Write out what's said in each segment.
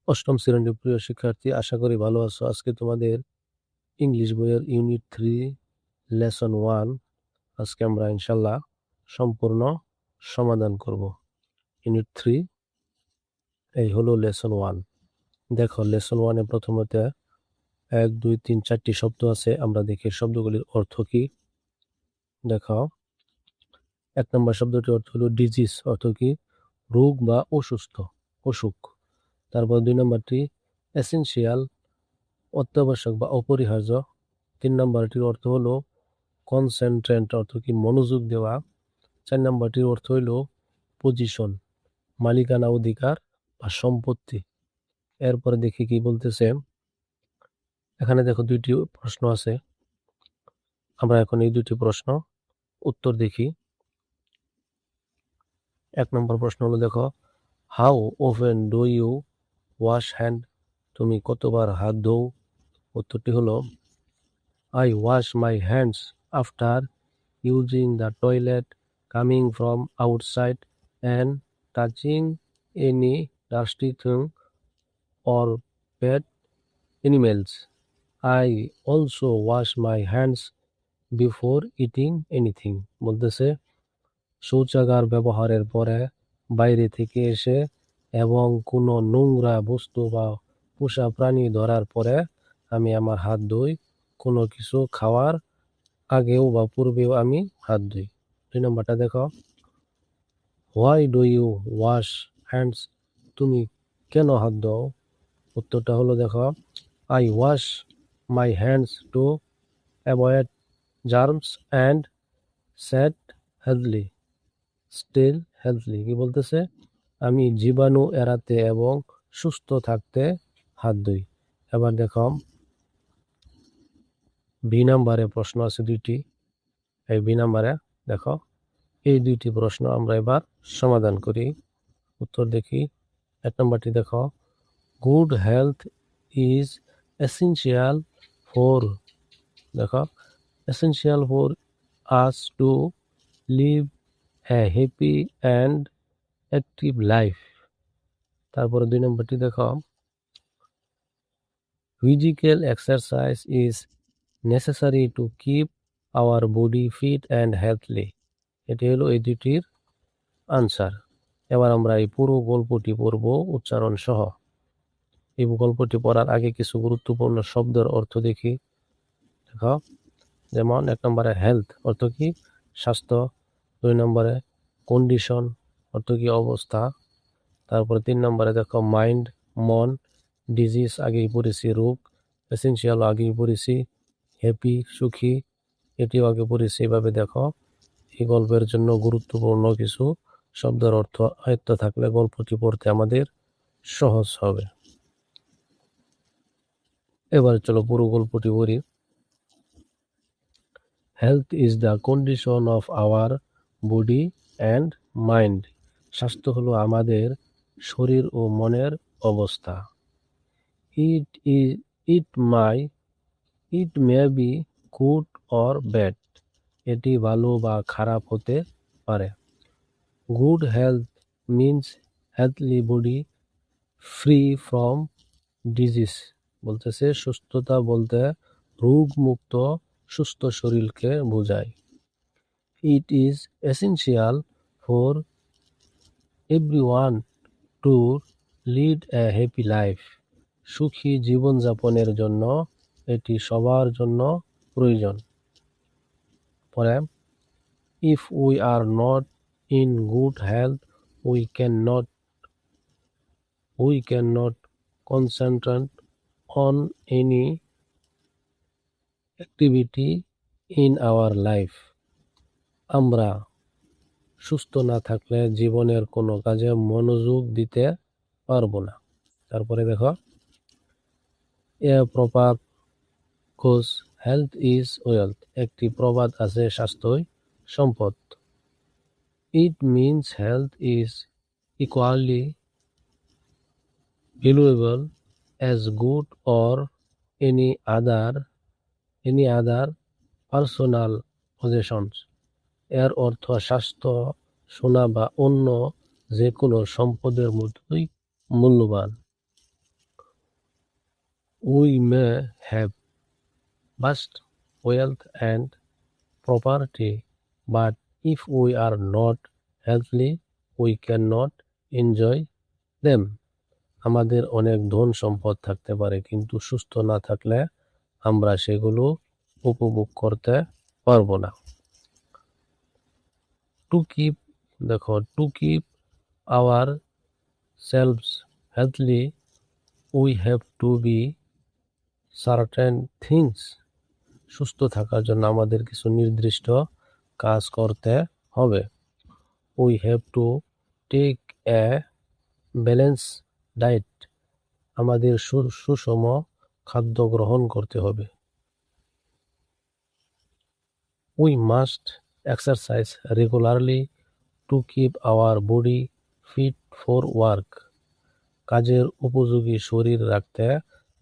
অষ্টম শ্রেণীর প্রিয় শিক্ষার্থী, আশা করি ভালো আছো। আজকে তোমাদের ইংলিশ বইয়ের ইউনিট 3 লেসন 1 আজকে আমরা ইনশাল্লাহ সম্পূর্ণ সমাধান করব। ইউনিট 3 এই হলো লেসন 1। দেখো, লেসন 1 এ প্রথমত 1 2 3 4টি শব্দ আছে। আমরা দেখি শব্দগুলির অর্থ কি। দেখো, 1 নম্বর শব্দটির অর্থ হলো ডিজিজ, অর্থ কি? রোগ বা অসুখ। তারপর 2 নম্বরটি এসেনশিয়াল, অত্যাবশ্যক বা অপরিহার্য। 3 নম্বরটির অর্থ হলো কনসেন্ট্রেট, অর্থ কি? মনোযোগ দেওয়া। 4 নম্বরটির অর্থ হইল পজিশন, মালিকানা, অধিকার বা সম্পত্তি। এরপরে দেখি কি বলতেছে। এখানে দেখো 2টি প্রশ্ন আছে। আমরা এখন এই 2টি প্রশ্ন উত্তর দেখি। 1 নম্বর প্রশ্ন হলো, দেখো, how often do you wash hand? তুমি কতবার হাত ধোও? উত্তরটি হলো, I wash my hands after using the toilet, coming from outside, and touching any dusty thing or pet animals. I also wash my hands before eating anything. বলতেছে, শৌচাগার ব্যবহারের পরে, বাইরে থেকে এসে এবং কোনো নোংরা বস্তু বা পোষা প্রাণী ধরার পরে আমি আমার হাত ধুই। কোনো কিছু খাওয়ার আগেও বা পূর্বেও আমি হাত ধুই। 2 নম্বরটা দেখো, why do you wash hands? তুমি কেন হাত ধোও? উত্তরটা হলো, দেখো, I wash my hands to avoid germs and set healthily still healthily. কি বলতেছে? আমি জীবাণু এড়াতে এবং সুস্থ থাকতে হাত ধুই। এবার দেখো, বি নাম্বারে প্রশ্ন আছে 2টি। এই বি নাম্বারে দেখো, এই 2টি প্রশ্ন আমরা এবার সমাধান করি। উত্তর দেখি। 1 নম্বরটি দেখো, good health is essential for, দেখো, essential for us to live a happy and active life. তারপরে 2 নম্বরটি দেখো, physical exercise is necessary to keep our body fit and healthily. এটি হলো এই 2টির আনসার। এবার আমরা এই পুরো গল্পটি পড়ব উচ্চারণ সহ। এই গল্পটি পড়ার আগে কিছু গুরুত্বপূর্ণ শব্দের অর্থ দেখি। দেখো, যেমন 1 নম্বরে হেলথ, অর্থ কি? স্বাস্থ্য। 2 নম্বরে কন্ডিশন, অর্থ কি? অবস্থা। তারপরে 3 নম্বরে দেখো মাইন্ড, মন। ডিজিজ আগেই পড়েছি, রোগ। এসেনশিয়াল আগেই পড়েছি, হ্যাপি, সুখী, এটিও আগে পড়েছি। এভাবে দেখো, এই গল্পের জন্য গুরুত্বপূর্ণ কিছু শব্দের অর্থ আয়ত্ত থাকলে গল্পটি পড়তে আমাদের সহজ হবে। এবার চলো পুরো গল্পটি পড়ি। Health is the condition of our body and mind. স্বাস্থ্য হলো আমাদের শরীর ও মনের অবস্থা। It is it my it may be good or bad. এটি ভালো বা খারাপ হতে পারে। Good health means হেলথলি body free from disease. বলতেছে সুস্থতা বলতে রোগ মুক্ত সুস্থ শরীরকে বোঝায়। It is essential for everyone to lead a happy life. সুখী জীবনযাপনের জন্য এটি সবার জন্য প্রয়োজন। পরে, if we are not in good health we can not concentrate on any activity in our life. আমরা সুস্থ না থাকলে জীবনের কোনো কাজে মনোযোগ দিতে পারবো না। তারপরে দেখো, এ প্রবাদ গোস, হেলথ ইজ ওয়েলথ। একটি প্রবাদ আছে, স্বাস্থ্যই সম্পদ। It means health is equally valuable as good or any other personal পজেশনস। এর অর্থ স্বাস্থ্য, সোনা বা অন্য যে কোনো সম্পদের মতোই মূল্যবান। We may have vast wealth and property, but if we are not healthy, we cannot enjoy them. আমাদের অনেক ধন সম্পদ থাকতে পারে, কিন্তু সুস্থ না থাকলে আমরা সেগুলো উপভোগ করতে পারবো না। টু কিপ দেখো, to keep ourselves healthily we have to be certain things. সুস্থ থাকার জন্য আমাদের কিছু নির্দিষ্ট কাজ করতে হবে। We have to take a balance diet. আমাদের সুষম খাদ্য গ্রহণ করতে হবে। We must exercise regularly to keep our body fit for work. কাজের উপযোগী শরীর রাখতে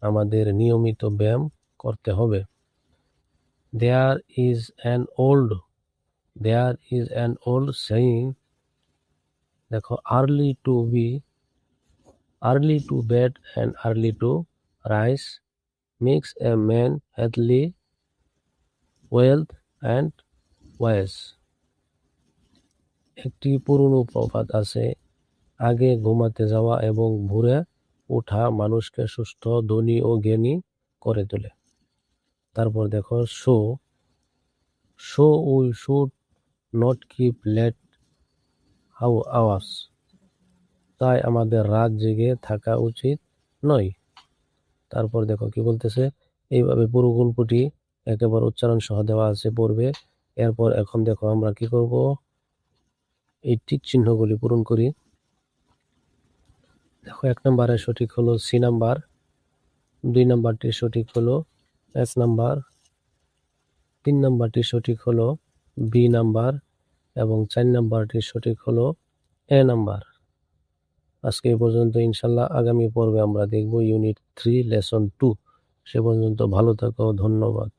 আমাদের নিয়মিত ব্যায়াম করতে হবে। There is an old saying, দেখো, early to bed and early to rise makes a man healthy, wealth and wise. একটি পুরনো প্রবাদ আছে, আগে ঘুমাতে যাওয়া এবং ভোরে ওঠা মানুষকে সুস্থ, ধনী ও জ্ঞানী করে তোলে। তারপর দেখো, so we should not keep late hours. তাই আমাদের রাত জেগে থাকা উচিত নয়। তারপর দেখো কি বলতেছে, এইভাবে পুরো গল্পটি একেবারে উচ্চারণ সহ দেওয়া আছে পূর্বে। এরপর এখন দেখো আমরা কি করব, এই টিক চিহ্নগুলি পূরণ করি। দেখো, 1 নম্বরের সঠিক হলো সি নাম্বার, 2 নাম্বারটি সঠিক হলো এস নাম্বার, 3 নাম্বারটি সঠিক হলো বি নাম্বার এবং 4 নাম্বারটি সঠিক হলো এ নাম্বার। আজকে এই পর্যন্ত। ইনশাল্লাহ আগামী পর্বে আমরা দেখব ইউনিট 3 লেসন 2। সে পর্যন্ত ভালো থাকো, ধন্যবাদ।